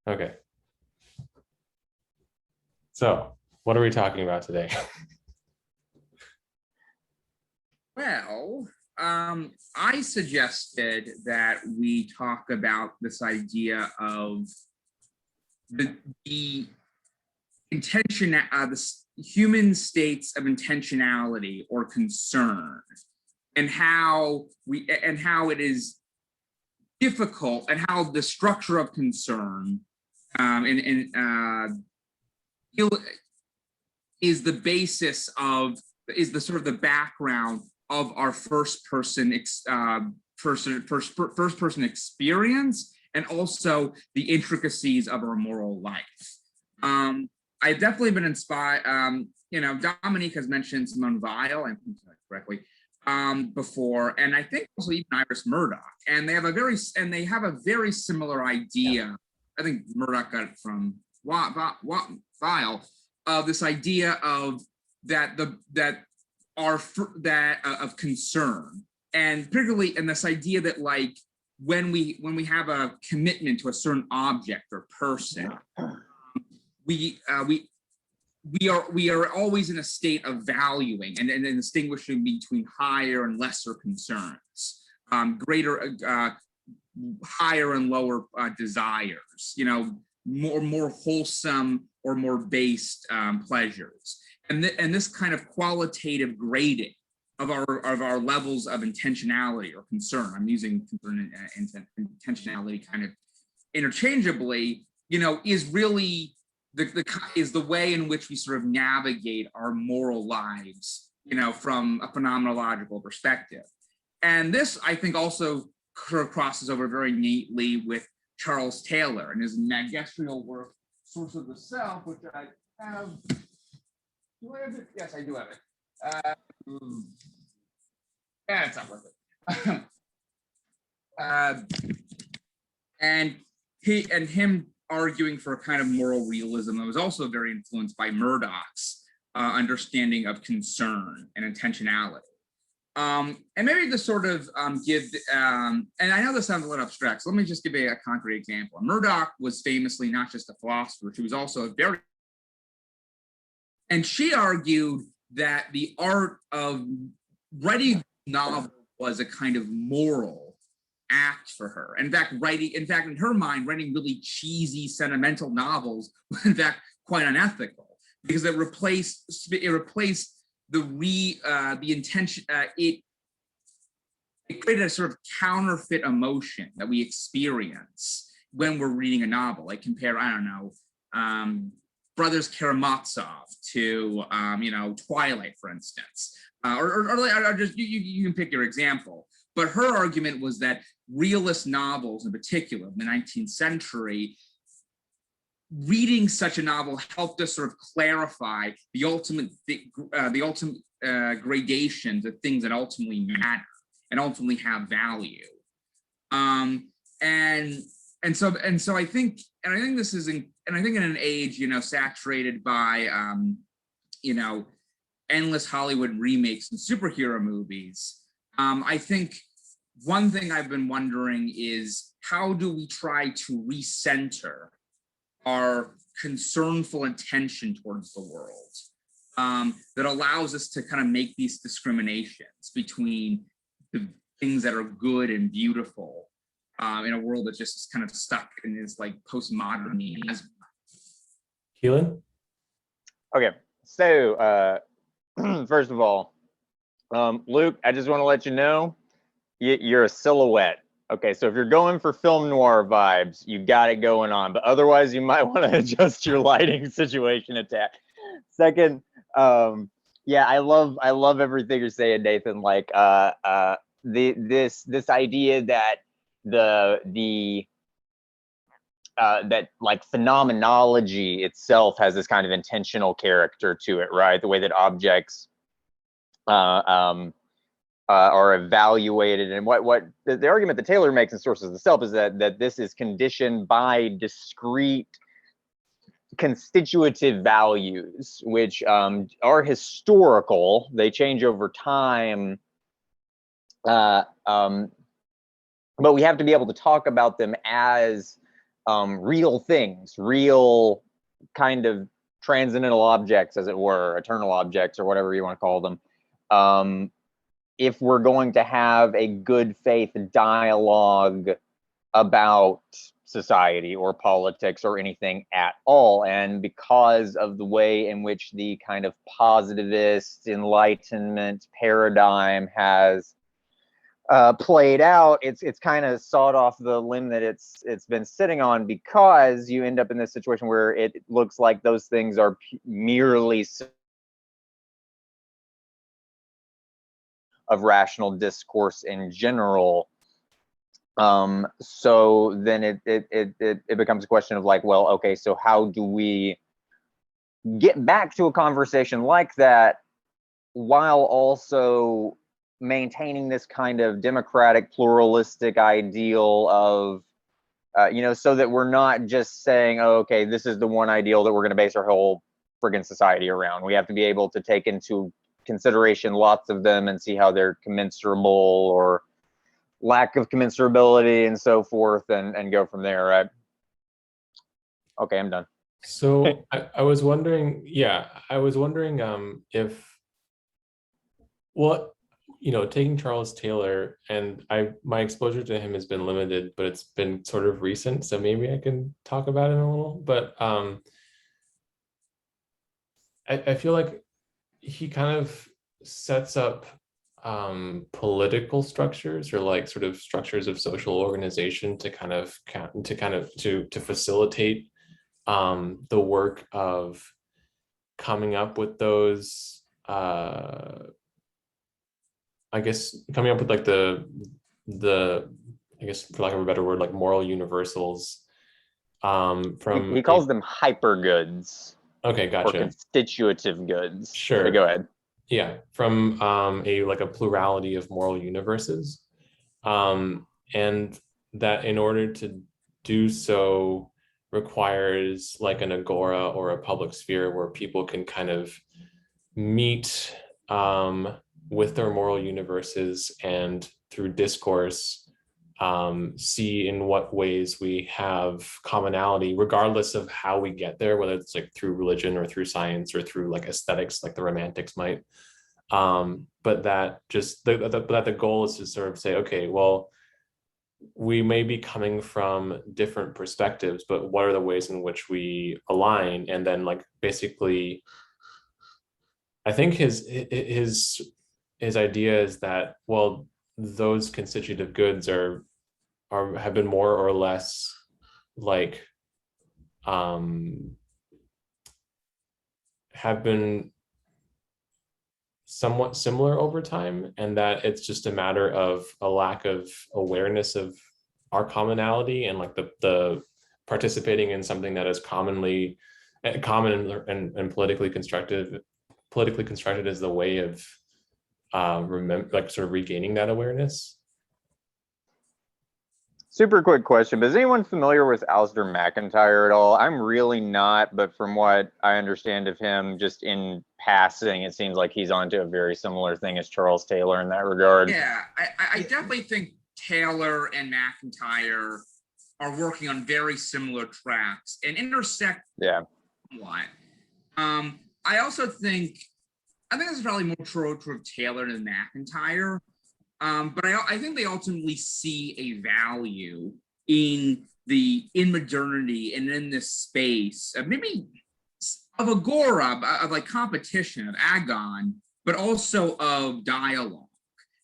Okay. So, what are we talking about today? Well, I suggested that we talk about this idea of the intention, the human states of intentionality or concern, and how it is difficult, and how the structure of concern is the basis of, is the sort of the background of our first person experience, and also the intricacies of our moral life. I've definitely been inspired. Dominique has mentioned Simone Weil, I think correctly, before, and I think also even Iris Murdoch, and they have a very similar idea. Yeah. I think Murdoch got it from Weil, of this idea of of concern, and particularly in this idea that, like, when we have a commitment to a certain object or person, we are always in a state of valuing and distinguishing between higher and lesser concerns, higher and lower desires, more wholesome or more based pleasures, and this kind of qualitative grading of our levels of intentionality or concern. I'm using concern and intentionality kind of interchangeably. Is really the way in which we sort of navigate our moral lives, from a phenomenological perspective. And this, I think, also crosses over very neatly with Charles Taylor and his magisterial work, Source of the Self, which I have. Do I have it? Yes, I do have it. Yeah, it's not worth it. And him arguing for a kind of moral realism that was also very influenced by Murdoch's understanding of concern and intentionality. And maybe to sort of give, and I know this sounds a little abstract, so let me just give you a concrete example. Murdoch was famously not just a philosopher, she was also a very, and she argued that the art of writing a novel was a kind of moral act for her. In fact, in her mind, writing really cheesy, sentimental novels was in fact quite unethical, because it replaced the intention. It created a sort of counterfeit emotion that we experience when we're reading a novel. Like compare, I don't know, Brothers Karamazov to Twilight, for instance, or just you can pick your example. But her argument was that realist novels, in particular, in the 19th century, reading such a novel helped us sort of clarify the ultimate gradations of things that ultimately matter and ultimately have value. And so I think this is in an age, saturated by endless Hollywood remakes and superhero movies. I think one thing I've been wondering is, how do we try to recenter our concernful intention towards the world, that allows us to kind of make these discriminations between the things that are good and beautiful, in a world that just is kind of stuck in this like postmodern. Keelan? Okay, so first of all, Luke, I just want to let you know, you're a silhouette. Okay, so if you're going for film noir vibes, you got it going on, but otherwise you might want to adjust your lighting situation a tad. Second, yeah, I love everything you're saying, Nathan. Like this idea that that like phenomenology itself has this kind of intentional character to it, right? The way that objects are evaluated, and what the argument that Taylor makes in Sources of the Self is that this is conditioned by discrete constitutive values, which are historical. They change over time, but we have to be able to talk about them as real things, real kind of transcendental objects, as it were, eternal objects, or whatever you want to call them, if we're going to have a good faith dialogue about society or politics or anything at all. And because of the way in which the kind of positivist enlightenment paradigm has played out, it's kind of sawed off the limb that it's been sitting on, because you end up in this situation where it looks like those things are merely of rational discourse in general. So then it becomes a question of like, well, okay, so how do we get back to a conversation like that while also maintaining this kind of democratic, pluralistic ideal of, so that we're not just saying, oh, okay, this is the one ideal that we're going to base our whole friggin' society around. We have to be able to take into consideration lots of them and see how they're commensurable or lack of commensurability and so forth, and go from there, right? Okay, I'm done. So I was wondering, if, well, taking Charles Taylor, and my exposure to him has been limited, but it's been sort of recent, so maybe I can talk about it a little. But I feel like he kind of sets up political structures, or like sort of structures of social organization to facilitate the work of coming up with those coming up with like the I guess, for lack of a better word, like moral universals. He calls them hypergoods. Okay, Or gotcha. constitutive goods. Sure. But go ahead. Yeah, from a plurality of moral universes, and that in order to do so requires like an agora or a public sphere where people can kind of meet with their moral universes, and through discourse see in what ways we have commonality, regardless of how we get there, whether it's like through religion or through science or through like aesthetics, like the Romantics might. But that the goal is to sort of say, okay, well, we may be coming from different perspectives, but what are the ways in which we align? And then like basically, I think his idea is that, well, those constitutive goods have been more or less like have been somewhat similar over time, and that it's just a matter of a lack of awareness of our commonality, and like the participating in something that is common and politically constructed as the way of sort of regaining that awareness. Super quick question, but is anyone familiar with Alistair McIntyre at all? I'm really not, but from what I understand of him, just in passing, it seems like he's onto a very similar thing as Charles Taylor in that regard. Yeah, I definitely think Taylor and McIntyre are working on very similar tracks and intersect somewhat. I also think this is probably more true of Taylor than McIntyre. But I think they ultimately see a value in modernity and in this space of maybe of agora, of like competition, of agon, but also of dialogue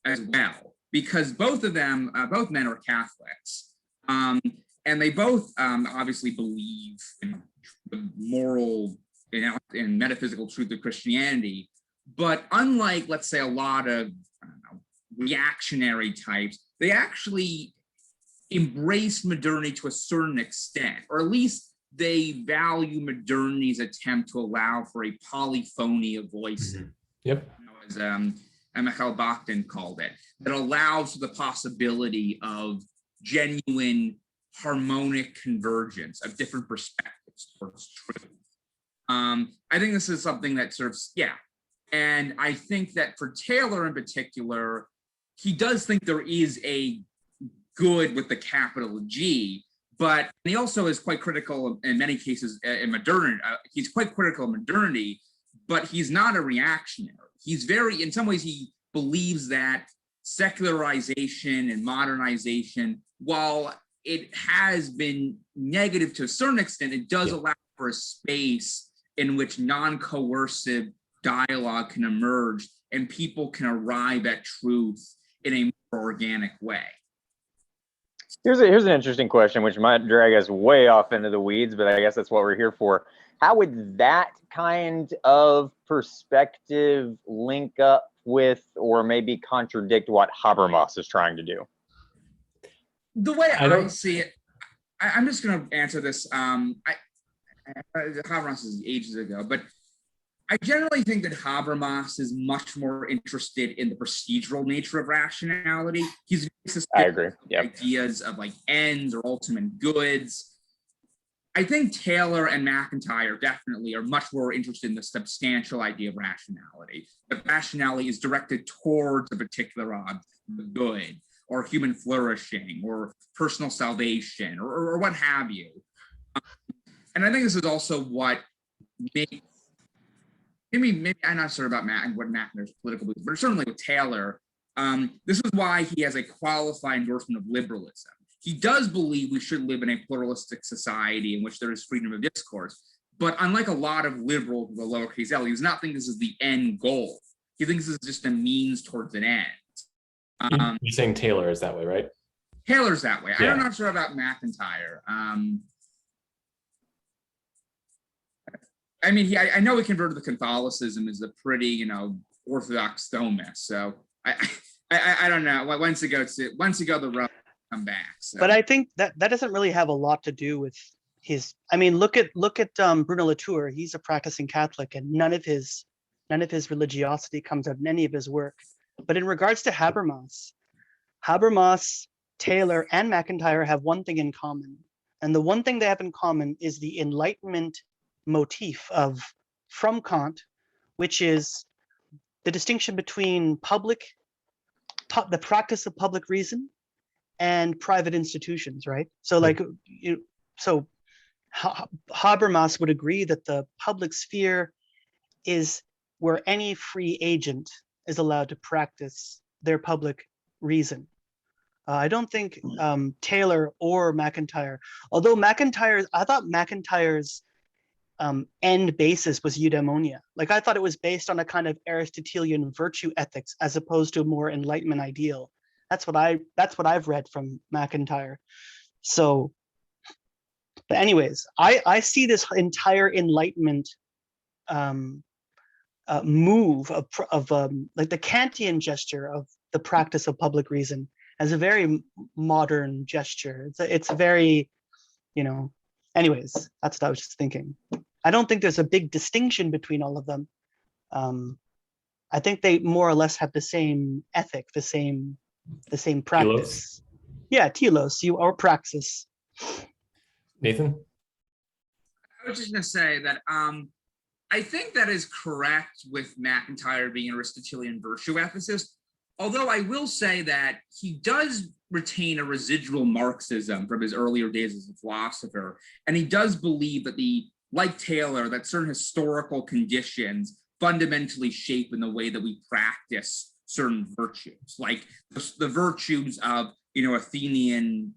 as well, because both of them, both men are Catholics, and they both obviously believe in the moral and metaphysical truth of Christianity. But unlike, let's say, a lot of reactionary types, they actually embrace modernity to a certain extent, or at least they value modernity's attempt to allow for a polyphony of voices. Mm-hmm. Yep. As Michael Bakhtin called it, that allows for the possibility of genuine harmonic convergence of different perspectives towards truth. I think this is something that and I think that for Taylor in particular, he does think there is a good with the capital G, but he also is quite critical in many cases in modernity. He's quite critical of modernity, but he's not a reactionary. He's very, in some ways, he believes that secularization and modernization, while it has been negative to a certain extent, it does allow for a space in which non-coercive dialogue can emerge and people can arrive at truth in a more organic way. Here's an interesting question, which might drag us way off into the weeds, but I guess that's what we're here for. How would that kind of perspective link up with or maybe contradict what Habermas is trying to do? The way I see it, I'm just going to answer this. Habermas is ages ago, but I generally think that Habermas is much more interested in the procedural nature of rationality. He's I agree. Yep. Ideas of like ends or ultimate goods. I think Taylor and McIntyre definitely are much more interested in the substantial idea of rationality. But rationality is directed towards a particular object, the good, or human flourishing, or personal salvation, or what have you. And I think this is also what makes, maybe I'm not sure about what McIntyre's political beliefs, but certainly with Taylor, this is why he has a qualified endorsement of liberalism. He does believe we should live in a pluralistic society in which there is freedom of discourse. But unlike a lot of liberals with a lowercase l, he does not think this is the end goal. He thinks this is just a means towards an end. You're saying Taylor is that way, right? Taylor's that way. Yeah. I'm not sure about McIntyre. I mean, I know he converted to Catholicism as a pretty, Orthodox Thomist. So I don't know. Once you go the road, come back. So. But I think that doesn't really have a lot to do with his. I mean, look at Bruno Latour. He's a practicing Catholic, and none of his religiosity comes out in any of his work. But in regards to Habermas, Taylor, and McIntyre have one thing in common, and the one thing they have in common is the Enlightenment motif from Kant, which is the distinction between the practice of public reason and private institutions, right? So Habermas would agree that the public sphere is where any free agent is allowed to practice their public reason. I don't think Taylor or McIntyre, although I thought McIntyre's end basis was eudaimonia. Like I thought it was based on a kind of Aristotelian virtue ethics as opposed to a more Enlightenment ideal. That's what I've read from McIntyre. So, but anyways, I see this entire Enlightenment move of like the Kantian gesture of the practice of public reason as a very modern gesture. It's a very, anyways, that's what I was just thinking. I don't think there's a big distinction between all of them. I think they more or less have the same ethic, the same practice. Telos? Yeah, telos, or praxis. Nathan? I was just going to say that I think that is correct with McIntyre being an Aristotelian virtue ethicist, although I will say that he does retain a residual Marxism from his earlier days as a philosopher, and he does believe that like Taylor, that certain historical conditions fundamentally shape in the way that we practice certain virtues, like the virtues of the Athenian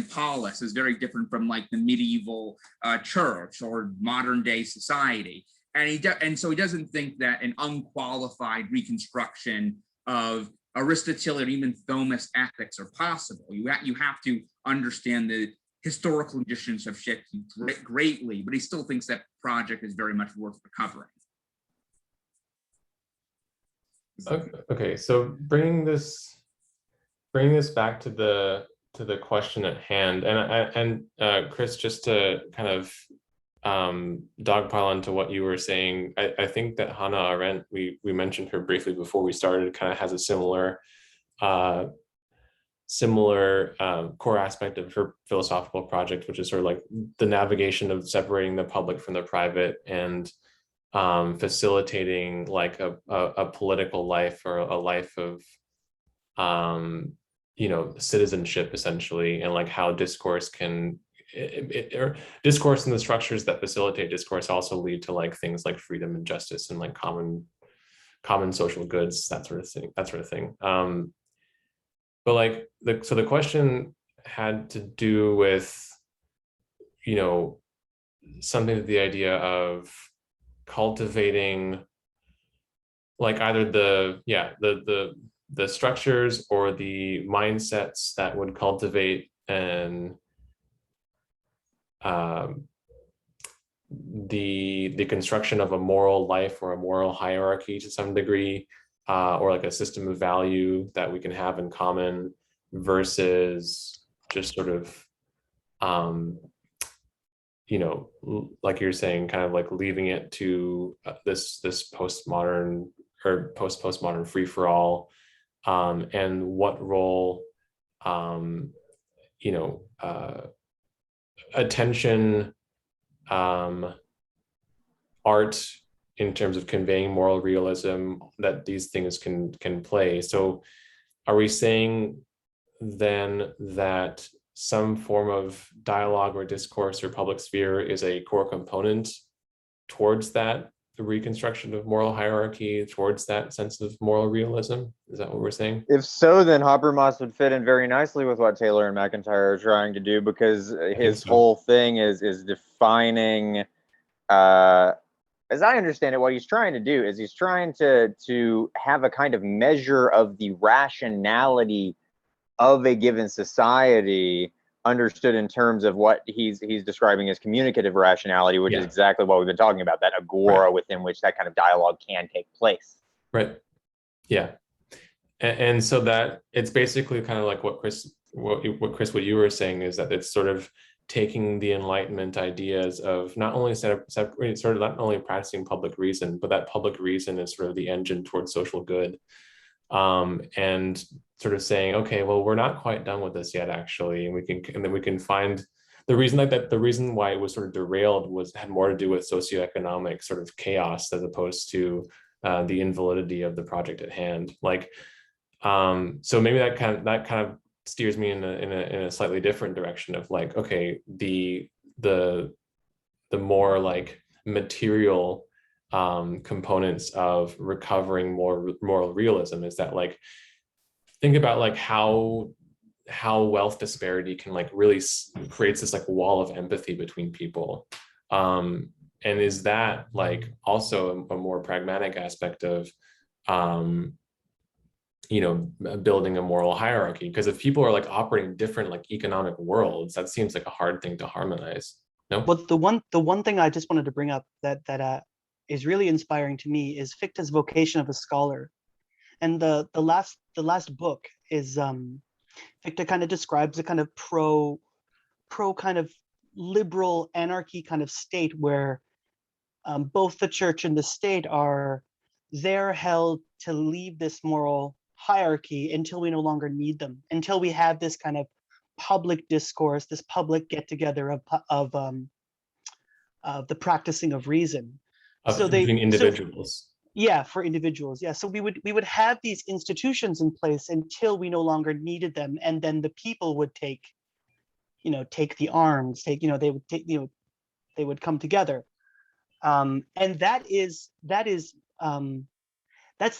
polis is very different from like the medieval church or modern day society, and so he doesn't think that an unqualified reconstruction of Aristotelian or even Thomist ethics are possible. You have to understand the historical conditions have shifted greatly, but he still thinks that project is very much worth recovering. Okay, so bringing this back to the question at hand, and Chris, just to kind of dogpile into what you were saying, I think that Hannah Arendt, we mentioned her briefly before we started, kind of has a similar core aspect of her philosophical project, which is sort of like the navigation of separating the public from the private and facilitating like a political life or a life of citizenship essentially, and like how discourse can or discourse and the structures that facilitate discourse also lead to like things like freedom and justice and like common social goods, that sort of thing. But like the question had to do with something to the idea of cultivating like either the structures or the mindsets that would cultivate and the construction of a moral life or a moral hierarchy to some degree, or like a system of value that we can have in common, versus just sort of like you're saying, kind of like leaving it to this postmodern or postmodern free-for-all, and what role attention, art in terms of conveying moral realism, that these things can play. So are we saying then that some form of dialogue or discourse or public sphere is a core component towards that reconstruction of moral hierarchy, towards that sense of moral realism? Is that what we're saying? If so, then Habermas would fit in very nicely with what Taylor and McIntyre are trying to do, because his whole thing is defining, as I understand it, what he's trying to do is he's trying to have a kind of measure of the rationality of a given society, understood in terms of what he's describing as communicative rationality, which is exactly what we've been talking about, that agora within which that kind of dialogue can take place. Right. Yeah. And so that it's basically kind of like what you were saying, is that it's sort of taking the Enlightenment ideas of not only not only practicing public reason, but that public reason is sort of the engine towards social good. And sort of saying, okay, well, we're not quite done with this yet, actually, and then we can find the reason the reason why it was sort of derailed had more to do with socioeconomic sort of chaos, as opposed to the invalidity of the project at hand. Like, so maybe that kind of steers me in a slightly different direction of like, okay, the more like material components of recovering more moral realism is that, like, think about like how wealth disparity can like really creates this like wall of empathy between people, and is that like also a more pragmatic aspect of building a moral hierarchy? Because if people are like operating different like economic worlds, that seems like a hard thing to harmonize. No? Well, the one thing I just wanted to bring up that is really inspiring to me is Fichte's vocation of a scholar. And the last book is Fichte kind of describes a kind of pro kind of liberal anarchy kind of state where both the church and the state they're held to leave this moral hierarchy until we no longer need them, until we have this kind of public discourse, this public get together of the practicing of reason. Between individuals. Yeah, for individuals. Yeah, so we would have these institutions in place until we no longer needed them, and then the people would take the arms, they would come together, and that's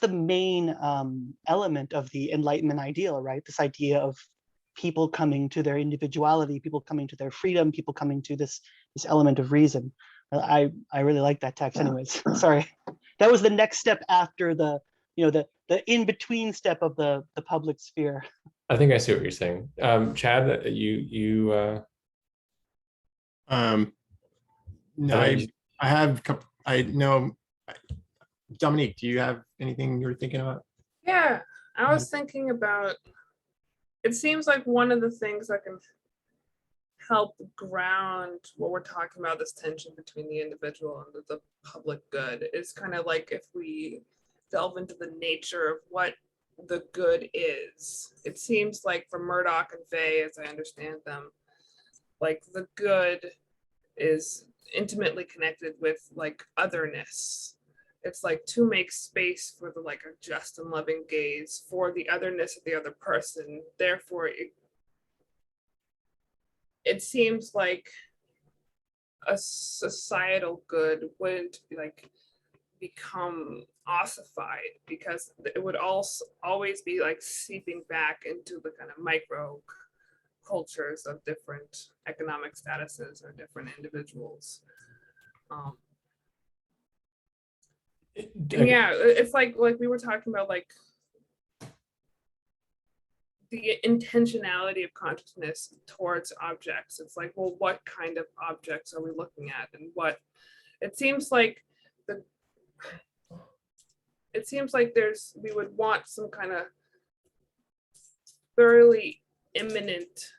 the main element of the Enlightenment ideal, right? This idea of people coming to their individuality, people coming to their freedom, people coming to this element of reason. I really like that text. Anyways, sorry. That was the next step after the in-between step of the public sphere. I think I see what you're saying. Chad, no, I have a couple, I know. Dominique, do you have anything you're thinking about? Yeah, I was thinking about, it seems like one of the things that can help ground what we're talking about, this tension between the individual and the public good, is kind of like if we delve into the nature of what the good is. It seems like for Murdoch and Fay, as I understand them, like the good is intimately connected with like otherness, it's like to make space for the like a just and loving gaze for the otherness of the other person. Therefore, it seems like a societal good wouldn't like become ossified because it would also always be like seeping back into the kind of micro cultures of different economic statuses or different individuals. Yeah, it's like we were talking about like the intentionality of consciousness towards objects. It's like, well, what kind of objects are we looking at, and what it seems like we would want some kind of thoroughly imminent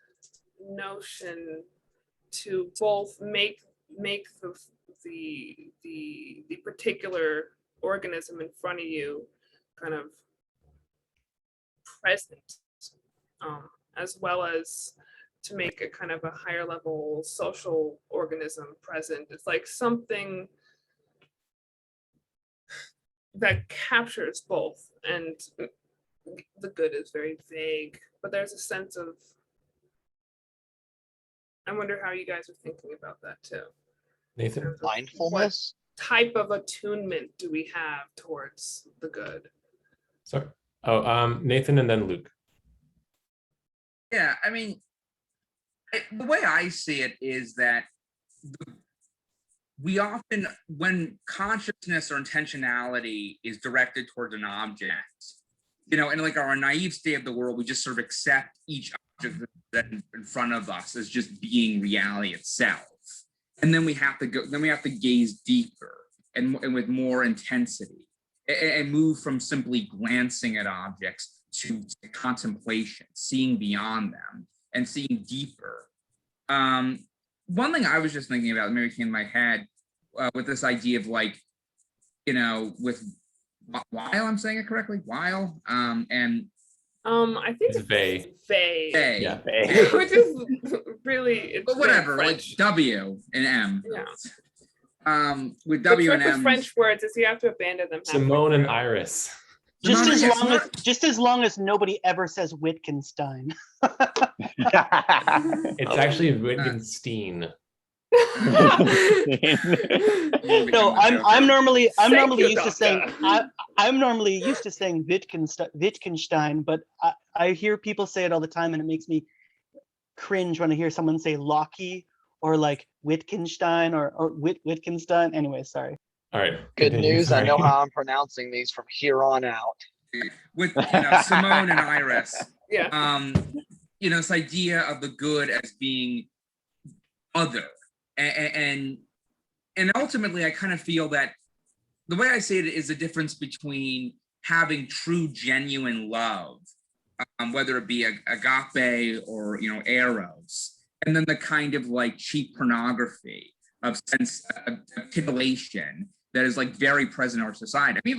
notion to both make the particular organism in front of you kind of present, as well as to make a kind of a higher level social organism present. It's like something that captures both, and the good is very vague, but there's a sense of, I wonder how you guys are thinking about that too. Nathan? Mindfulness? What type of attunement do we have towards the good? Sorry. Oh, Nathan and then Luke. Yeah, I mean, the way I see it is that we often, when consciousness or intentionality is directed towards an object, you know, in like our naive state of the world, we just sort of accept each object that's in front of us as just being reality itself. And then we have to gaze deeper and with more intensity and move from simply glancing at objects to contemplation, seeing beyond them and seeing deeper. One thing I was just thinking about, maybe came to my head with this idea of like, you know, with Weil, I'm saying it correctly, Weil, and I think It's Vey. Vey. Yeah. Which is really, but whatever, like W and M. Yeah. With The W trick and with M. French words is you have to abandon them. halfway Simone and through. Iris. Just Simone, as yes, long as Simone- just as long as nobody ever says Wittgenstein. It's actually Wittgenstein. No, I'm normally Thank you, used to saying doctor. I'm normally used to saying Wittgenstein, but I hear people say it all the time, and it makes me cringe when I hear someone say Locke or like Wittgenstein or Wittgenstein. Anyway, sorry. All right. Good continue, news. I know sorry. how I'm pronouncing these from here on out. with Simone and Iris. Yeah. This idea of the good as being other, and ultimately, I kind of feel that the way I say it is the difference between having true, genuine love, whether it be agape or eros, and then the kind of like cheap pornography of sense of titillation that is like very present in our society. I mean,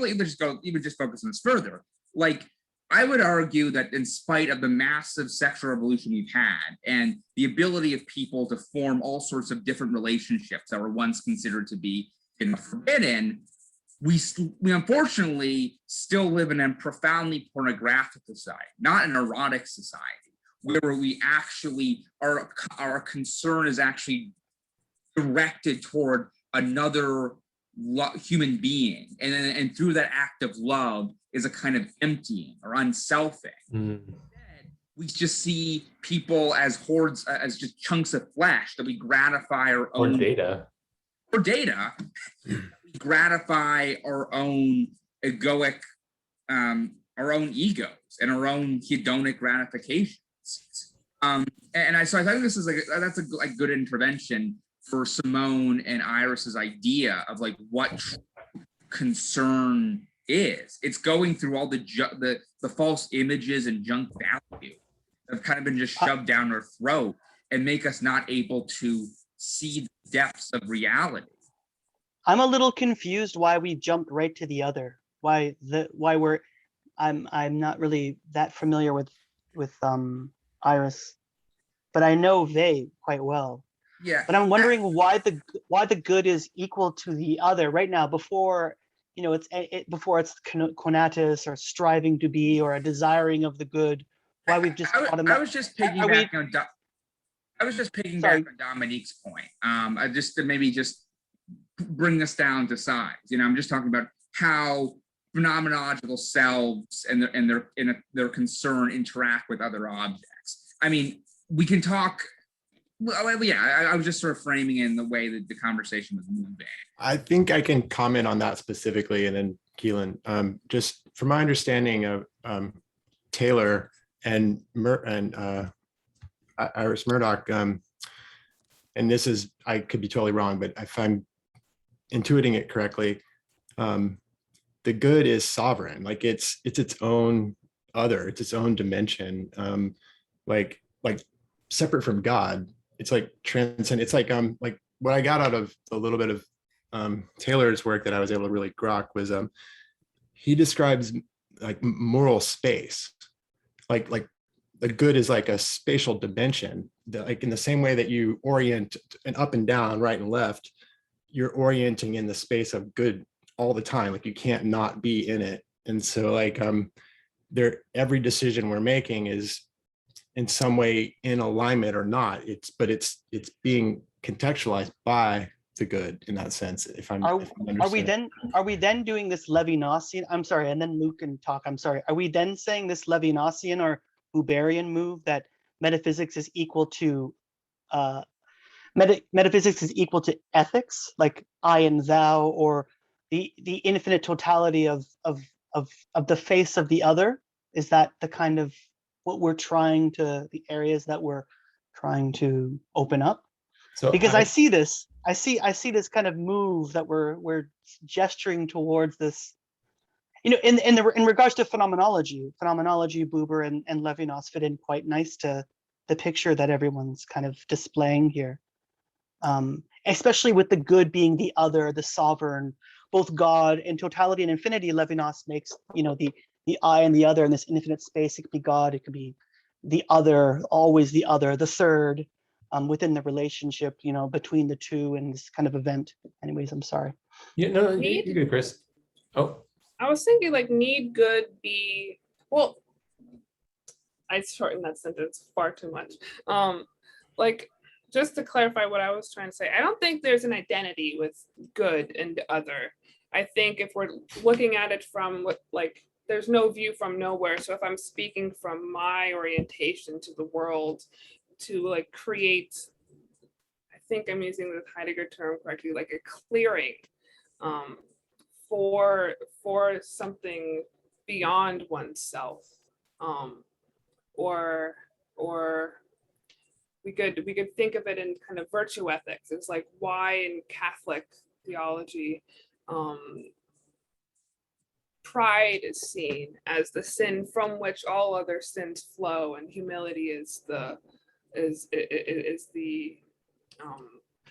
even just focus on this further. Like, I would argue that in spite of the massive sexual revolution we've had and the ability of people to form all sorts of different relationships that were once considered to be forbidden, we unfortunately still live in a profoundly pornographic society, not an erotic society, where we actually our concern is actually directed toward another human being, and through that act of love is a kind of emptying or unselfing. We just see people as hordes, as just chunks of flesh that we gratify our Or own data. we gratify our own egoic, our own egos and our own hedonic gratifications. So I think this is that's a good intervention for Simone and Iris's idea of like what concern is. It's going through all the false images and junk value that have kind of been just shoved down our throat and make us not able to see the depths of reality. I'm a little confused why we jumped right to the other. I'm not really that familiar with Iris, but I know Vey quite well. Yeah. But I'm wondering why the good is equal to the other right now. Before you know, before it's conatus or striving to be or a desiring of the good. Why we've just taught them I that. was just Are we- piggybacking on I was just piggybacking Sorry. on Dominique's point. I just to maybe just bring us down to size. You know, I'm just talking about how phenomenological selves and their concern interact with other objects. I mean, we can talk. Well, yeah, I was just sort of framing it in the way that the conversation was moving. I think I can comment on that specifically, and then Keelan, just from my understanding of Taylor and Iris Murdoch, and this is, I could be totally wrong, but if I'm intuiting it correctly, the good is sovereign. Like it's its own other, it's its own dimension, like separate from God. It's like transcend. It's like what I got out of a little bit of Taylor's work that I was able to really grok was he describes like moral space, like the good is like a spatial dimension, like in the same way that you orient an up and down, right and left, you're orienting in the space of good all the time. Like you can't not be in it. And so like every decision we're making is in some way in alignment or not. It's being contextualized by the good in that sense. If I'm Are we understanding. then doing this Levinasian? I'm sorry, and then Luke can talk. I'm sorry. Are we then saying this Levinasian or Huberian move that metaphysics is equal to metaphysics is equal to ethics, like I and thou, or the infinite totality of the face of the other? Is that the kind of what we're trying to, the areas that we're trying to open up? So Because I see this kind of move that we're gesturing towards this, you know, in regards to phenomenology, Buber and Levinas fit in quite nice to the picture that everyone's kind of displaying here. Especially with the good being the other, the sovereign, both God and totality and infinity. Levinas makes, you know, the I and the other in this infinite space. It could be God, it could be the other, always the other, the third, within the relationship, you know, between the two in this kind of event. Anyways, I'm sorry. yeah, no, you're good, Chris. Oh, I was thinking like need good be, well, I shortened that sentence far too much. Like just to clarify what I was trying to say, I don't think there's an identity with good and other. I think if we're looking at it from what, like, there's no view from nowhere. So if I'm speaking from my orientation to the world to like create, I think I'm using the Heidegger term correctly, like a clearing for something beyond oneself, or we could think of it in kind of virtue ethics. It's like why in Catholic theology pride is seen as the sin from which all other sins flow, and humility is the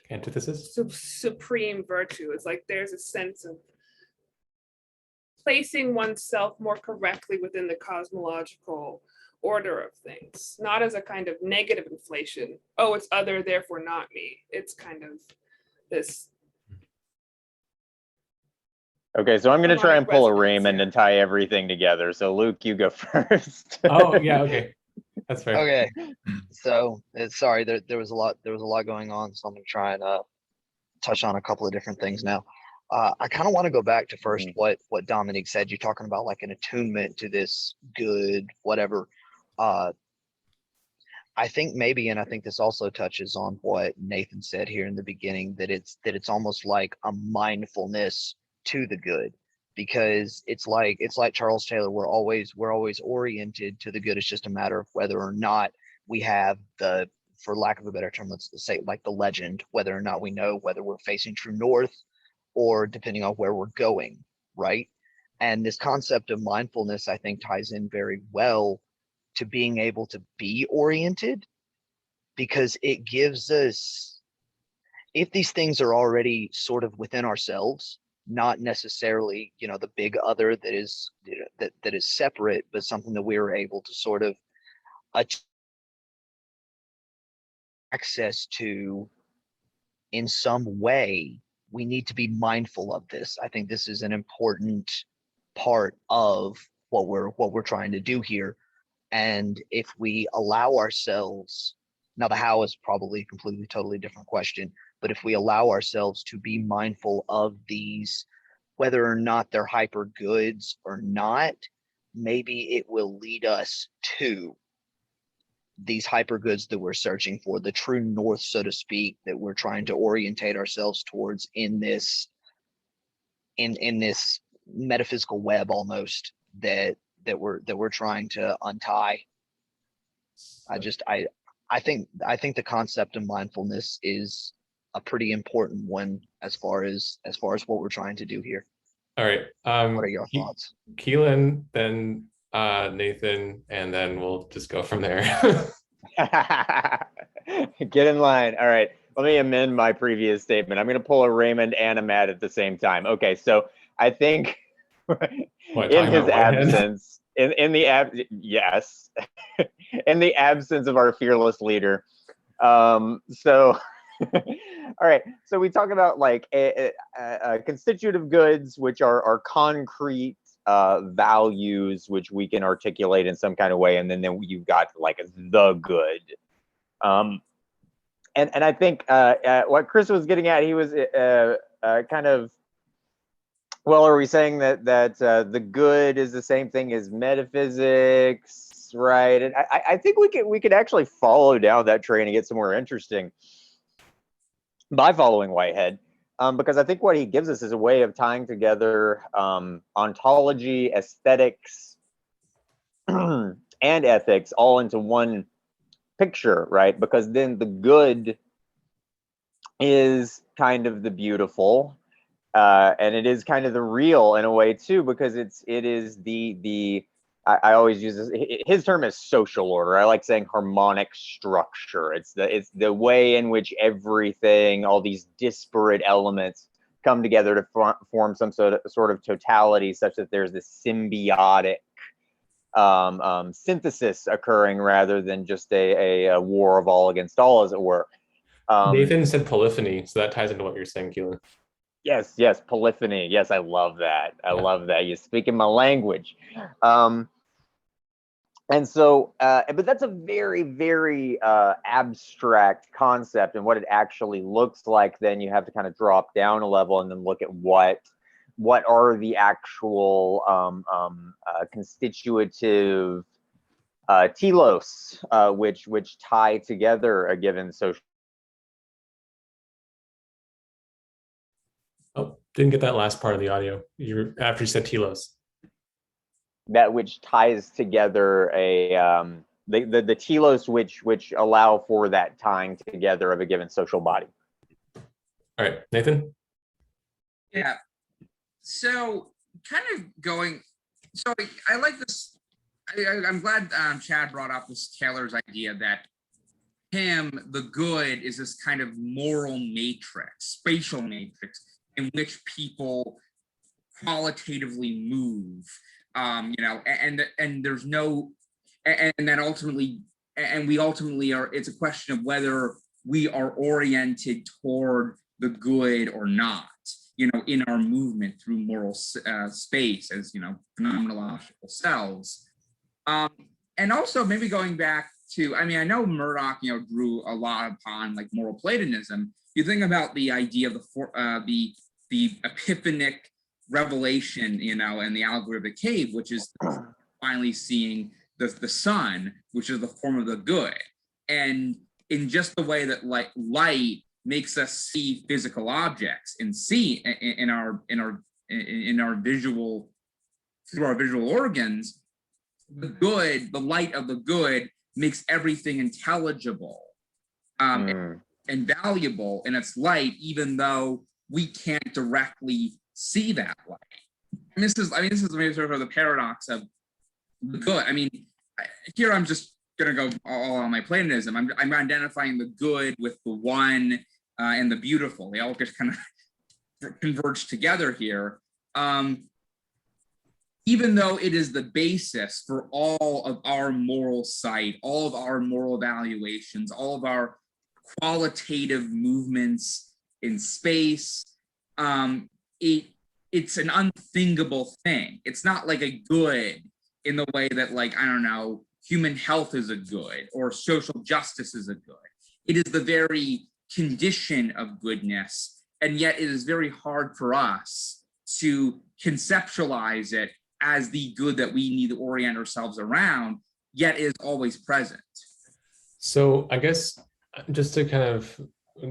antithesis. supreme virtue. It's like there's a sense of placing oneself more correctly within the cosmological order of things, not as a kind of negative inflation. Oh, it's other, therefore not me. It's kind of this. Okay, so I'm going to try and pull a resonance, Raymond yeah. and tie everything together. So Luke, you go first. Oh yeah, okay, that's fair. Okay, so sorry, there was a lot going on, so I'm gonna try and touch on a couple of different things now. I kind of want to go back to first what Dominique said. You're talking about like an attunement to this good, whatever. I think maybe, and I think this also touches on what Nathan said here in the beginning, that it's almost like a mindfulness to the good, because it's like Charles Taylor, we're always oriented to the good. It's just a matter of whether or not we have the, for lack of a better term, let's say like the legend, whether or not we know whether we're facing true north or depending on where we're going, right? And this concept of mindfulness, I think, ties in very well to being able to be oriented, because it gives us, if these things are already sort of within ourselves, not necessarily, you know, the big other that is, you know, that is separate, but something that we are able to sort of access to in some way we need to be mindful of this. I think this is an important part of what we're trying to do here. And if we allow ourselves, now the how is probably a completely, totally different question, but if we allow ourselves to be mindful of these, whether or not they're hyper goods or not, maybe it will lead us to these hyper goods that we're searching for, the true north, so to speak, that we're trying to orientate ourselves towards in this metaphysical web almost that we're trying to untie. I think the concept of mindfulness is a pretty important one as far as what we're trying to do here. All right. What are your thoughts? Keelan, then Nathan, and then we'll just go from there. Get in line. All right. Let me amend my previous statement. I'm going to pull a Raymond and a Matt at the same time. Okay. So I think in his absence, yes, in the absence of our fearless leader. So, all right. So we talk about like constitutive goods, which are concrete values, which we can articulate in some kind of way. And then you've got like the good. And I think what Chris was getting at, he was kind of, well, are we saying that the good is the same thing as metaphysics, right? And I think we could actually follow down that train and get somewhere interesting by following Whitehead, because I think what he gives us is a way of tying together ontology, aesthetics, and ethics all into one picture, right? Because then the good is kind of the beautiful, and it is kind of the real in a way too, because it is the I always use this, his term is social order. I like saying harmonic structure. It's the way in which everything, all these disparate elements come together to form some sort of totality, such that there's this symbiotic synthesis occurring rather than just a war of all against all, as it were. Nathan said polyphony, so that ties into what you're saying, Keelan. Yes, polyphony. Yes, I love that. I love that. You're speaking my language. And so, but that's a very, very abstract concept, and what it actually looks like, then you have to kind of drop down a level and then look at what are the actual constitutive telos, which tie together a given social. Oh, didn't get that last part of the audio. After you said telos. That which ties together the telos which allow for that tying together of a given social body. All right, Nathan. Yeah. So kind of going. So I like this. I'm glad Chad brought up this Taylor's idea that the good is this kind of moral matrix, spatial matrix, in which people qualitatively move, and there's no, and then ultimately, and we ultimately are, it's a question of whether we are oriented toward the good or not, in our movement through moral space as, phenomenological selves. And also maybe going back to, I know Murdoch, drew a lot upon like moral Platonism. You think about the idea of the epiphanic revelation, in the allegory of the cave, which is finally seeing the sun, which is the form of the good. And in just the way that light makes us see physical objects and see in our visual, through our visual organs, the light of the good makes everything intelligible and valuable in its light, even though we can't directly see that light. And this is maybe sort of the paradox of the good. Here I'm just gonna go all on my Platonism. I'm identifying the good with the one and the beautiful. They all just kind of converge together here. Even though it is the basis for all of our moral sight, all of our moral evaluations, all of our qualitative movements in space, it it's an unthinkable thing. It's not like a good in the way that, like, I don't know, human health is a good or social justice is a good. It is the very condition of goodness, and yet it is very hard for us to conceptualize it as the good that we need to orient ourselves around, yet is always present. So I guess just to kind of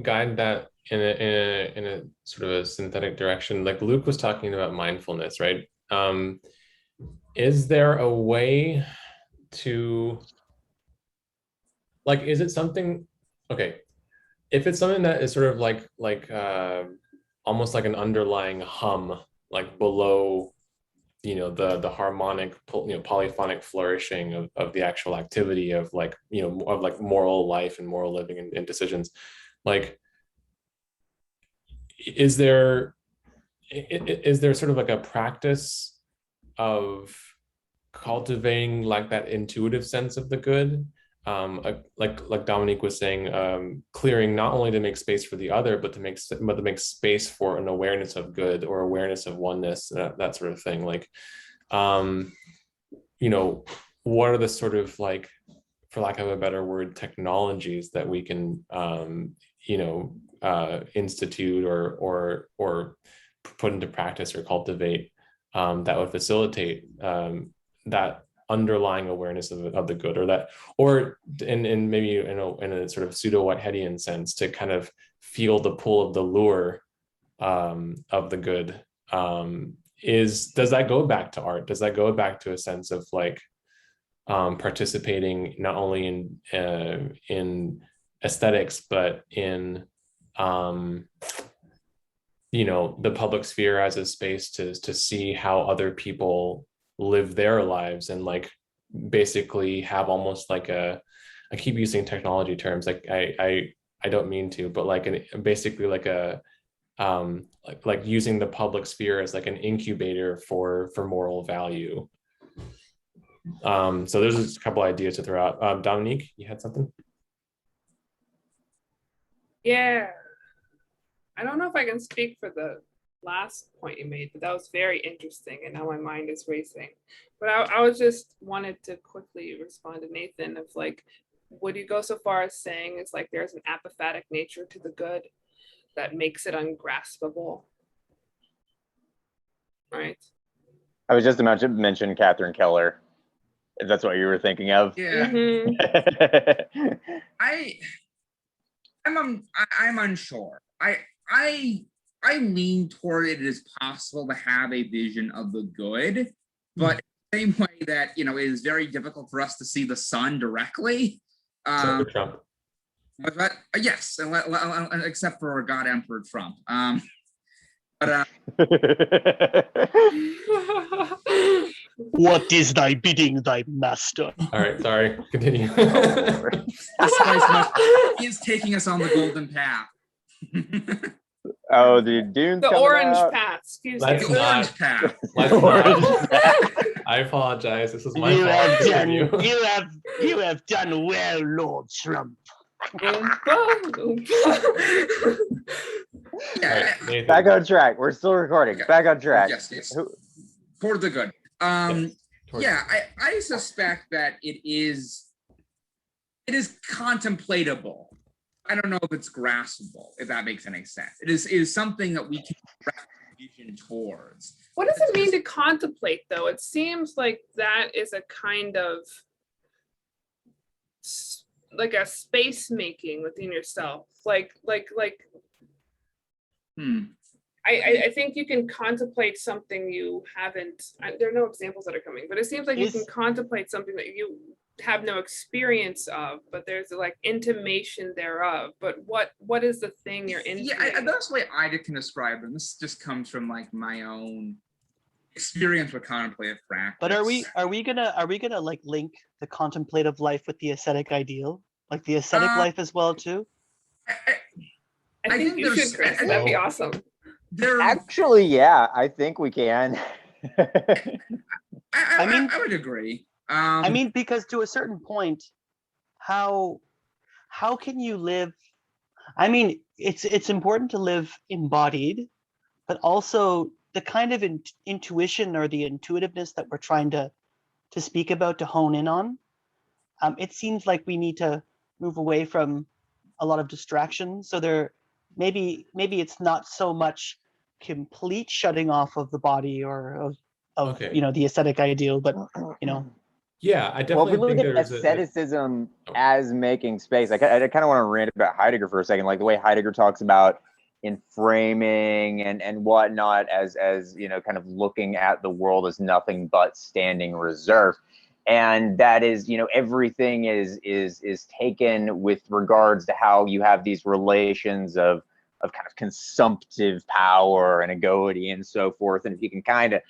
guide that in a sort of a synthetic direction, like Luke was talking about mindfulness, right? Is there a way to, like, is it something, okay, if it's something that is sort of like almost like an underlying hum, like below, you know, the harmonic, you know, polyphonic flourishing of the actual activity of, like, you know, of like moral life and moral living and decisions, like, is there sort of like a practice of cultivating like that intuitive sense of the good, like Dominique was saying, clearing not only to make space for the other, but to make space for an awareness of good or awareness of oneness, that sort of thing. Like, you know, what are the sort of, like, for lack of a better word, technologies that we can, you know, institute or put into practice or cultivate, that would facilitate that underlying awareness of the good, or that, or in maybe in a sort of pseudo Whiteheadian sense, to kind of feel the pull of the lure of the good. Does that go back to art? Does that go back to a sense of, like, participating not only in aesthetics, but in you know, the public sphere as a space to see how other people live their lives, and, like, basically have almost like I keep using technology terms, like I don't mean to, but like basically like a like using the public sphere as like an incubator for moral value. So there's just a couple ideas to throw out. Dominique, you had something? Yeah. I don't know if I can speak for the last point you made, but that was very interesting, and now my mind is racing. But I was just wanted to quickly respond to Nathan of, like, would you go so far as saying it's like there's an apophatic nature to the good that makes it ungraspable? Right. I was just about to mention Catherine Keller, if that's what you were thinking of. Yeah. Mhm. I'm unsure. I lean toward it is possible to have a vision of the good, but same way that, you know, it is very difficult for us to see the sun directly. Except for Trump. But yes, except for God Emperor Trump. But What is thy bidding, thy master? All right, sorry, continue. he is taking us on the golden path. Oh, the Dune. The orange path, excuse me. Let's The not. orange path. Let's not. I apologize. This is my You fault. have Forgive done, you. you have done well, Lord Trump. Yeah, All right, Nathan. Back on track. We're still recording. Back on track. yes. Toward the good. Yeah, I suspect that it is contemplatable. I don't know if it's graspable, if that makes any sense. It is something that we can direct vision towards. What does it mean to contemplate, though? It seems like that is a kind of like a space making within yourself. I think you can contemplate something you haven't. There are no examples that are coming, but it seems like you can contemplate something that you have no experience of, but there's like intimation thereof. But what is the thing you're into? Yeah, that's the way I can describe it. And this just comes from like my own experience with contemplative practice. But are we gonna like link the contemplative life with the ascetic ideal, like the ascetic life as well too? I think you should, Chris. That'd be awesome. Actually, yeah, I think we can. I would agree. I mean, because to a certain point, how can you live? I mean, it's important to live embodied, but also the kind of intuition or the intuitiveness that we're trying to speak about, to hone in on. It seems like we need to move away from a lot of distractions. So there, maybe it's not so much complete shutting off of the body or of Okay. you know, the aesthetic ideal, but you know. Yeah, I Well, if we definitely look think at there's asceticism Oh. as making space, I kind of want to rant about Heidegger for a second, like the way Heidegger talks about in framing and whatnot, as you know, kind of looking at the world as nothing but standing reserve. And that is, you know, everything is taken with regards to how you have these relations of kind of consumptive power and egoity and so forth. And if you can kind of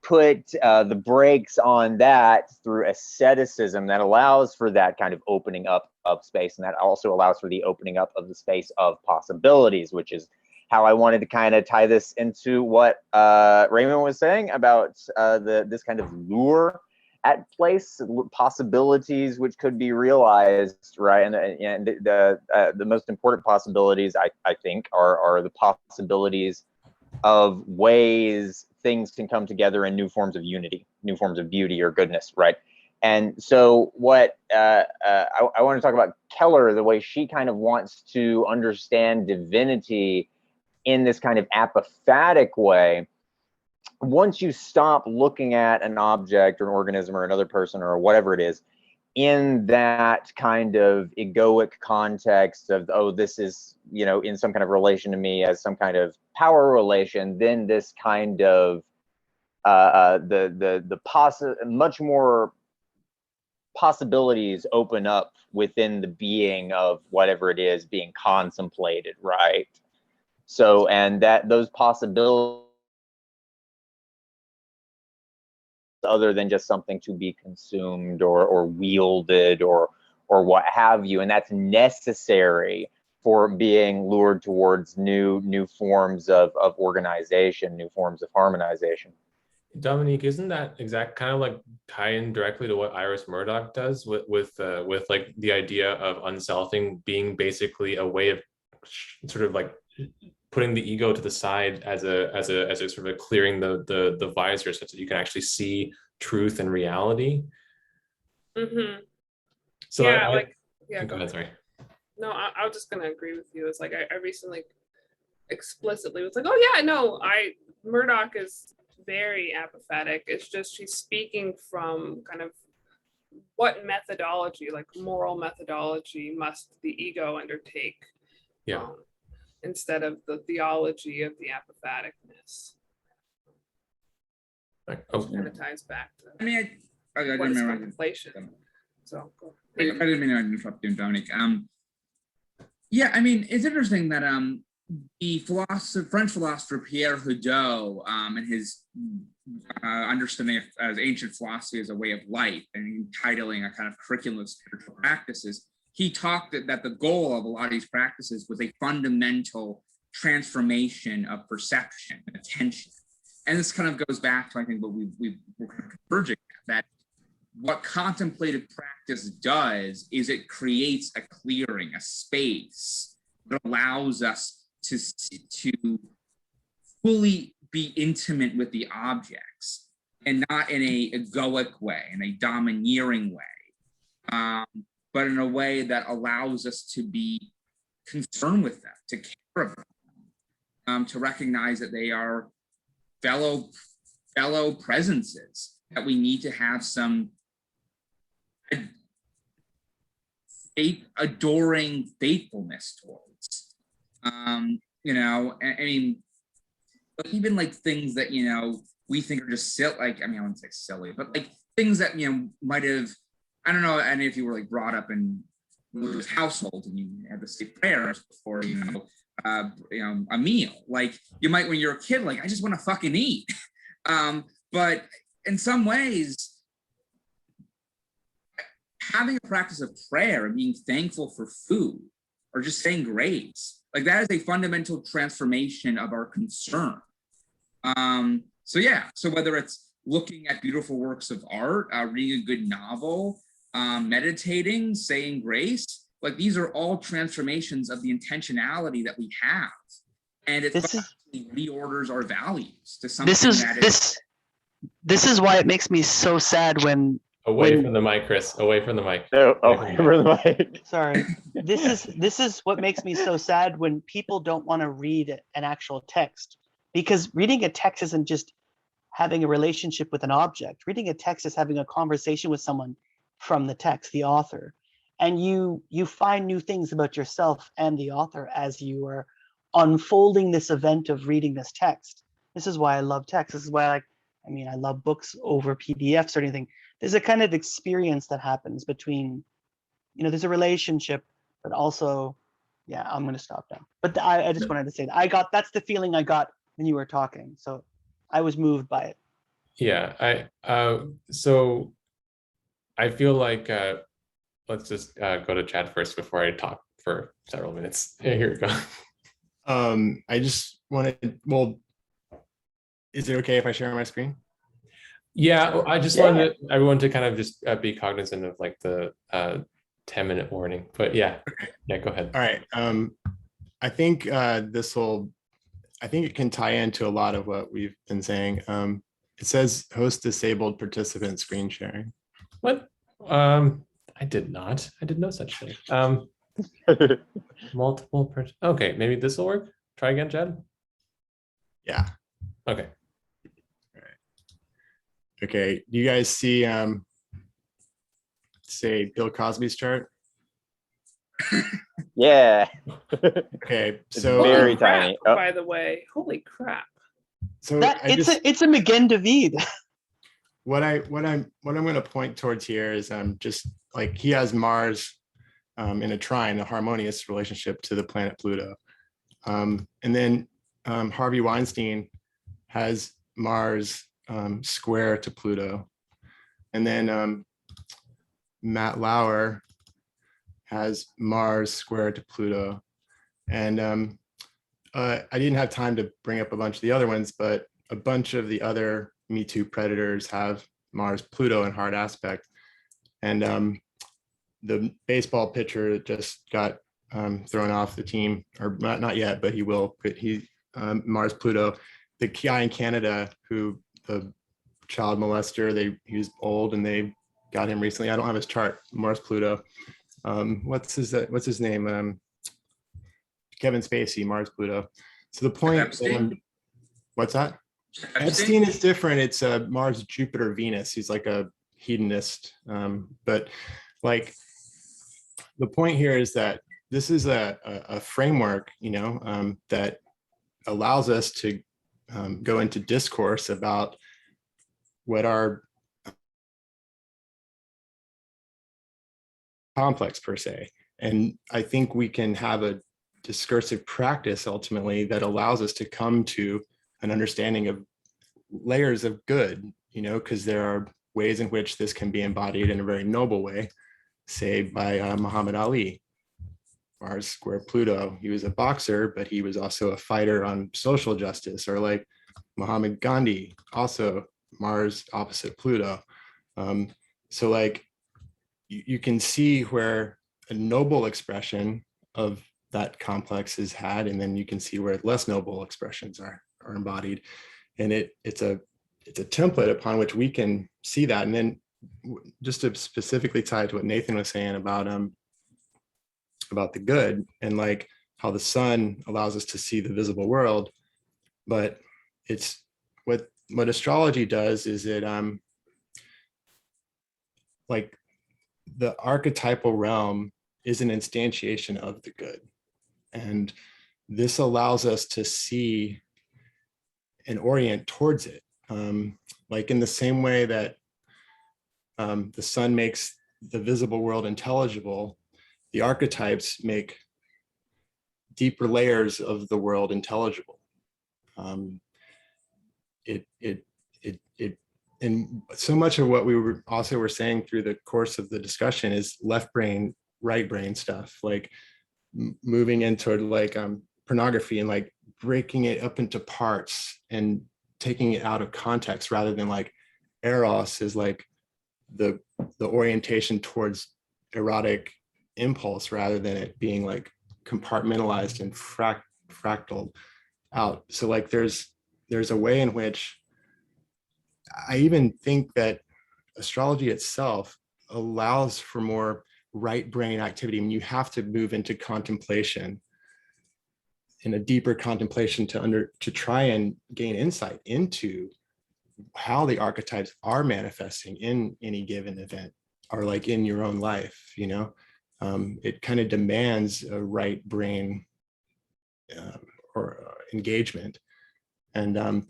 put the brakes on that through asceticism, that allows for that kind of opening up of space, and that also allows for the opening up of the space of possibilities, which is how I wanted to kind of tie this into what Raymond was saying about this kind of lure at place, possibilities which could be realized, right? And the most important possibilities, I think, are the possibilities of ways things can come together in new forms of unity, new forms of beauty or goodness, right? And so what I want to talk about Keller, the way she kind of wants to understand divinity in this kind of apophatic way. Once you stop looking at an object or an organism or another person or whatever it is in that kind of egoic context of, oh, this is, you know, in some kind of relation to me as some kind of power relation, then this kind of much more possibilities open up within the being of whatever it is being contemplated, right? So, and that those possibilities, other than just something to be consumed or wielded or what have you, and that's necessary for being lured towards new forms of organization, new forms of harmonization. Dominique, isn't that exact kind of like tie in directly to what Iris Murdoch does with like the idea of unselfing being basically a way of sort of like putting the ego to the side as a sort of a clearing the visor such that you can actually see truth and reality. Mm-hmm. So Yeah, yeah, go ahead, sorry. No, I was just gonna agree with you. It's like I recently explicitly was like, oh yeah, no, Murdoch is very apophatic. It's just she's speaking from kind of what methodology, like moral methodology, must the ego undertake, Yeah. instead of the theology of the apophaticness. Which kind of ties back to, I mean, I didn't what is remember. contemplation. So I didn't mean to interrupt you, Dominic. Yeah, I mean, it's interesting that the French philosopher Pierre Hadot, and his understanding of as ancient philosophy as a way of life, and titling a kind of curriculum of spiritual practices, he talked that the goal of a lot of these practices was a fundamental transformation of perception and attention. And this kind of goes back to, I think, what we're kind of converging at, that what contemplative practice does is it creates a clearing, a space that allows us to fully be intimate with the objects, and not in a egoic way, in a domineering way, but in a way that allows us to be concerned with them, to care about them, to recognize that they are fellow presences that we need to have some adoring faithfulness towards. You know, I mean, even like things that, you know, we think are just silly, like, I mean, I wouldn't say silly, but like things that, you know, might have, I don't know, and if you were like brought up in religious household and you had to say prayers before, you know, a meal, like you might, when you're a kid, like, I just want to fucking eat. But in some ways, having a practice of prayer and being thankful for food or just saying grace, like that is a fundamental transformation of our concern. So yeah, so whether it's looking at beautiful works of art, reading a good novel, meditating, saying grace, like these are all transformations of the intentionality that we have And it's This what is actually reorders our values to something this is that is this is why it makes me so sad when Away from the mic, Chris. Away from the mic. No, Away oh, from the mic. for the mic. sorry. This is what makes me so sad when people don't want to read an actual text, because reading a text isn't just having a relationship with an object. Reading a text is having a conversation with someone from the text, the author, and you find new things about yourself and the author as you are unfolding this event of reading this text. This is why I love text. This is why I love books over PDFs or anything. There's a kind of experience that happens between, there's a relationship, but also, yeah, I'm going to stop now. But I just wanted to say that that's the feeling I got when you were talking. So I was moved by it. Yeah, so I feel like let's just go to Chad first before I talk for several minutes. Yeah, here we go. I just wanted, well, is it okay if I share my screen? Yeah, I just wanted everyone to kind of just be cognizant of like the 10-minute warning. But yeah, go ahead. All right. I think I think it can tie into a lot of what we've been saying. It says host disabled participant screen sharing. What? I did not. I did no such thing. Multiple. Okay, maybe this will work. Try again, Chad. Yeah. Okay. All right. Okay. Do you guys see, say, Bill Cosby's chart? Yeah. Okay. It's So very Crap, tiny. Oh. by the way. Holy crap. so It's a Magen David. what I'm going to point towards here is just like he has Mars in a trine, a harmonious relationship to the planet Pluto, and then Harvey Weinstein has Mars square to Pluto, and then Matt Lauer has Mars square to Pluto, and I didn't have time to bring up a bunch of the other ones, but a bunch of the other Me Too predators have Mars Pluto in hard aspect, and the baseball pitcher just got thrown off the team, or not yet, but he will. But he Mars Pluto. The guy in Canada who the child molester, he was old and they got him recently. I don't have his chart. Mars Pluto. What's his name? Kevin Spacey, Mars Pluto. So the point. What's that? Epstein is different. It's Mars Jupiter Venus. He's like a hedonist, but like the point here is that this is a framework, that allows us to go into discourse about what our complex per se. And I think we can have a discursive practice ultimately that allows us to come to an understanding of layers of good, because there are ways in which this can be embodied in a very noble way, say by Muhammad Ali, Mars square Pluto. He was a boxer, but he was also a fighter on social justice, or like Muhammad Gandhi, also Mars opposite Pluto. So like you can see where a noble expression of that complex is had, and then you can see where less noble expressions are embodied. And it's a template upon which we can see that. And then just to specifically tie to what Nathan was saying about the good, and like how the sun allows us to see the visible world, but it's what astrology does is it like the archetypal realm is an instantiation of the good, and this allows us to see and orient towards it, like in the same way that the sun makes the visible world intelligible. The archetypes make deeper layers of the world intelligible. And so much of what we were saying through the course of the discussion is left brain, right brain stuff, like moving into like pornography and like breaking it up into parts and taking it out of context, rather than like eros is like the orientation towards erotic impulse, rather than it being like compartmentalized and fractal. out. So like there's a way in which I even think that astrology itself allows for more right brain activity. I mean, you have to move into contemplation, in a deeper contemplation to try and gain insight into how the archetypes are manifesting in any given event, or like in your own life, you know. It kind of demands a right brain or engagement. And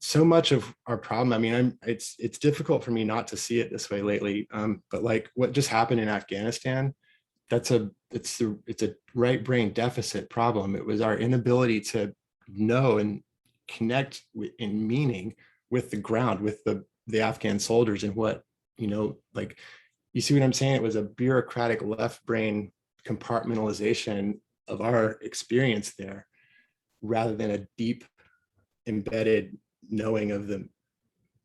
so much of our problem, I mean, it's difficult for me not to see it this way lately, but like what just happened in Afghanistan, it's a right brain deficit problem. It was our inability to know and connect in meaning with the ground, with the Afghan soldiers, and what, you know, like, you see what I'm saying? It was a bureaucratic left brain compartmentalization of our experience there, rather than a deep embedded knowing of the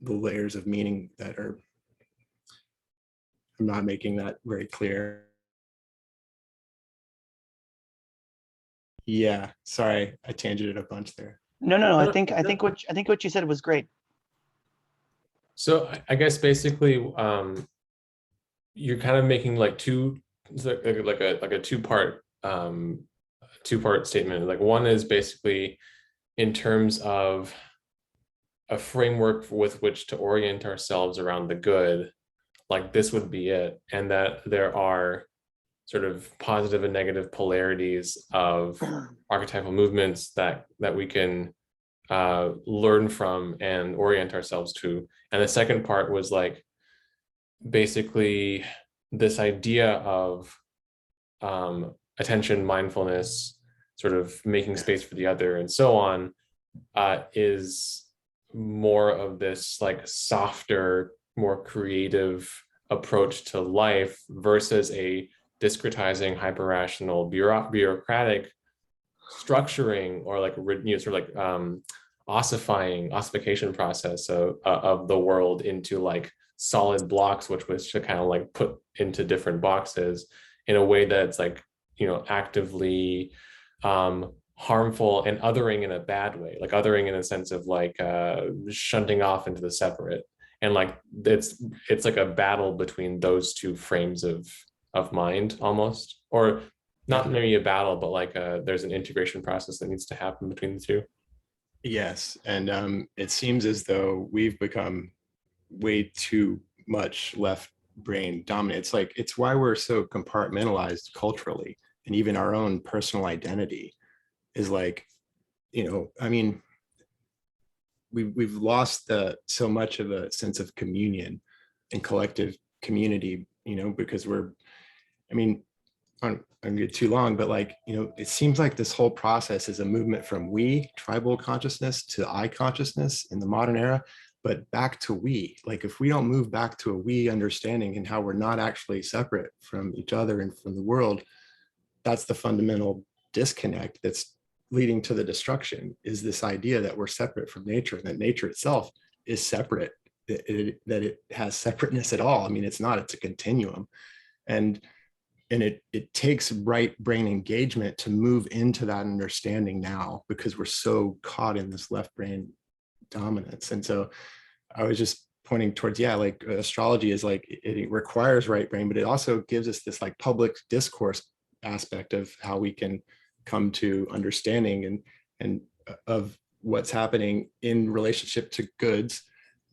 layers of meaning that are, I'm not making that very clear. Yeah, sorry, I tangented a bunch there. No. No, I no. think what you said was great. So I guess basically, you're kind of making like like a two-part statement. Like one is basically in terms of a framework with which to orient ourselves around the good, like this would be it, and that there are sort of positive and negative polarities of archetypal movements that we can learn from and orient ourselves to. And the second part was like basically this idea of attention, mindfulness, sort of making space for the other, and so on, is more of this like softer, more creative approach to life versus a discretizing, hyper-rational, bureaucratic structuring, or like, you know, sort of like ossification process of the world into like solid blocks, which was to kind of like put into different boxes in a way that's like, you know, actively harmful and othering in a bad way, like othering in a sense of like shunting off into the separate. And like it's like a battle between those two frames of mind almost, or not maybe a battle, but like there's an integration process that needs to happen between the two. Yes, and it seems as though we've become way too much left brain dominant. It's like, it's why we're so compartmentalized culturally, and even our own personal identity is like, you know, I mean, we've lost so much of a sense of communion and collective community, you know, because I mean, I'm gonna get too long, but like, you know, it seems like this whole process is a movement from we, tribal consciousness, to I consciousness in the modern era, but back to we. Like, if we don't move back to a we understanding and how we're not actually separate from each other and from the world, that's the fundamental disconnect that's leading to the destruction, is this idea that we're separate from nature, and that nature itself is separate, that it has separateness at all. I mean, it's not, it's a continuum. And it takes right brain engagement to move into that understanding now, because we're so caught in this left brain dominance. And so I was just pointing towards, yeah, like astrology is like, it requires right brain, but it also gives us this like public discourse aspect of how we can come to understanding and of what's happening in relationship to goods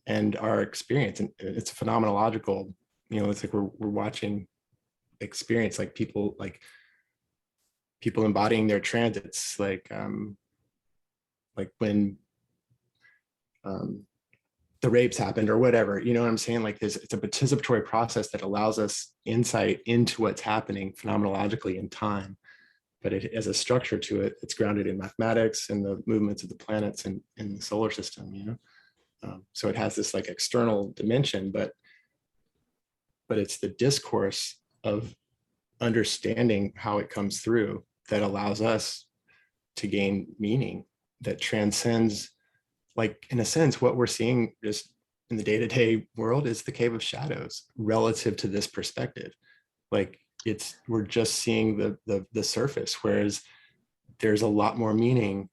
and our experience. And it's a phenomenological, you know, it's like we're watching experience, like people embodying their transits, like when the rapes happened or whatever, you know what I'm saying? Like it's a participatory process that allows us insight into what's happening phenomenologically in time, but it has a structure to it. It's grounded in mathematics and the movements of the planets and in the solar system, you know? So it has this like external dimension, but it's the discourse of understanding how it comes through that allows us to gain meaning that transcends, like, in a sense, what we're seeing just in the day-to-day world is the cave of shadows relative to this perspective. Like we're just seeing the surface, whereas there's a lot more meaning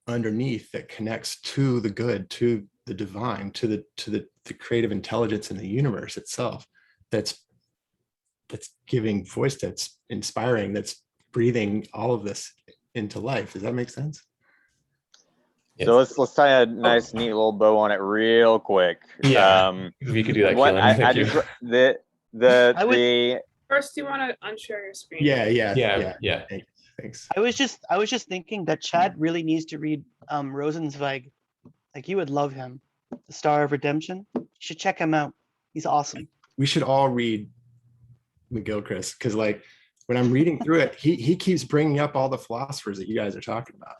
underneath that connects to the good, to the divine, to the creative intelligence in the universe itself, that's giving voice, that's inspiring, that's breathing all of this into life. Does that make sense? Yes. So let's tie a nice, neat little bow on it real quick. Yeah. If you could do that, What Keelan, I thank you. just I would- the First, you want to unshare your screen. Yeah. Thanks. I was just thinking that Chad really needs to read Rosenzweig. Like, you would love him. The Star of Redemption. You should check him out. He's awesome. We should all read McGilchrist, because like when I'm reading through it, he keeps bringing up all the philosophers that you guys are talking about,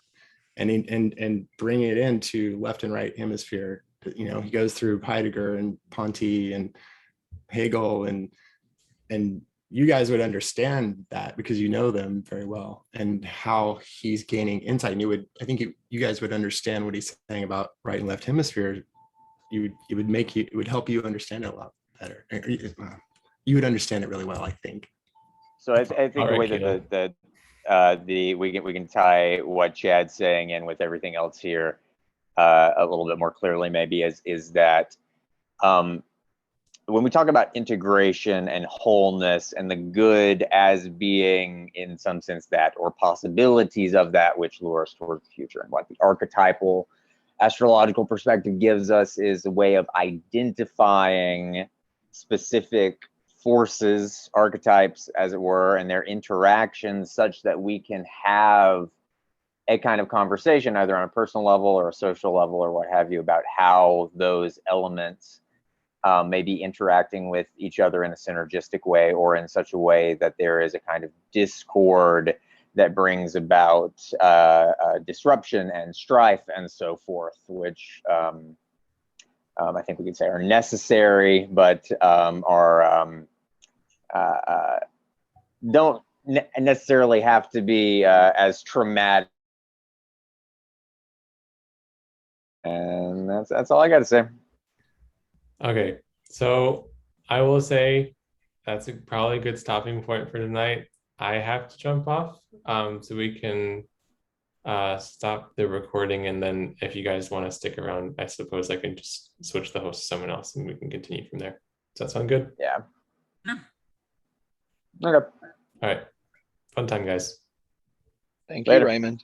and bringing it into left and right hemisphere. You know, he goes through Heidegger and Ponty and Hegel, and you guys would understand that because you know them very well, and how he's gaining insight. And I think you guys would understand what he's saying about right and left hemisphere. It would help you understand it a lot better. You would understand it really well, I think. So I think All the right, way that we can tie what Chad's saying in with everything else here a little bit more clearly, maybe is that when we talk about integration and wholeness and the good as being in some sense that, or possibilities of that which lure us towards the future, and what the archetypal astrological perspective gives us is a way of identifying specific forces, archetypes, as it were, and their interactions such that we can have a kind of conversation, either on a personal level or a social level or what have you, about how those elements may be interacting with each other in a synergistic way, or in such a way that there is a kind of discord that brings about disruption and strife and so forth, which I think we could say are necessary, but don't necessarily have to be as traumatic. And that's all I got to say. Okay, so I will say that's probably a good stopping point for tonight. I have to jump off, so we can stop the recording, and then if you guys want to stick around, I suppose I can just switch the host to someone else, and we can continue from there. Does that sound good? Yeah. Yeah. Okay. All right, fun time, guys. Thank Later. you, Raymond.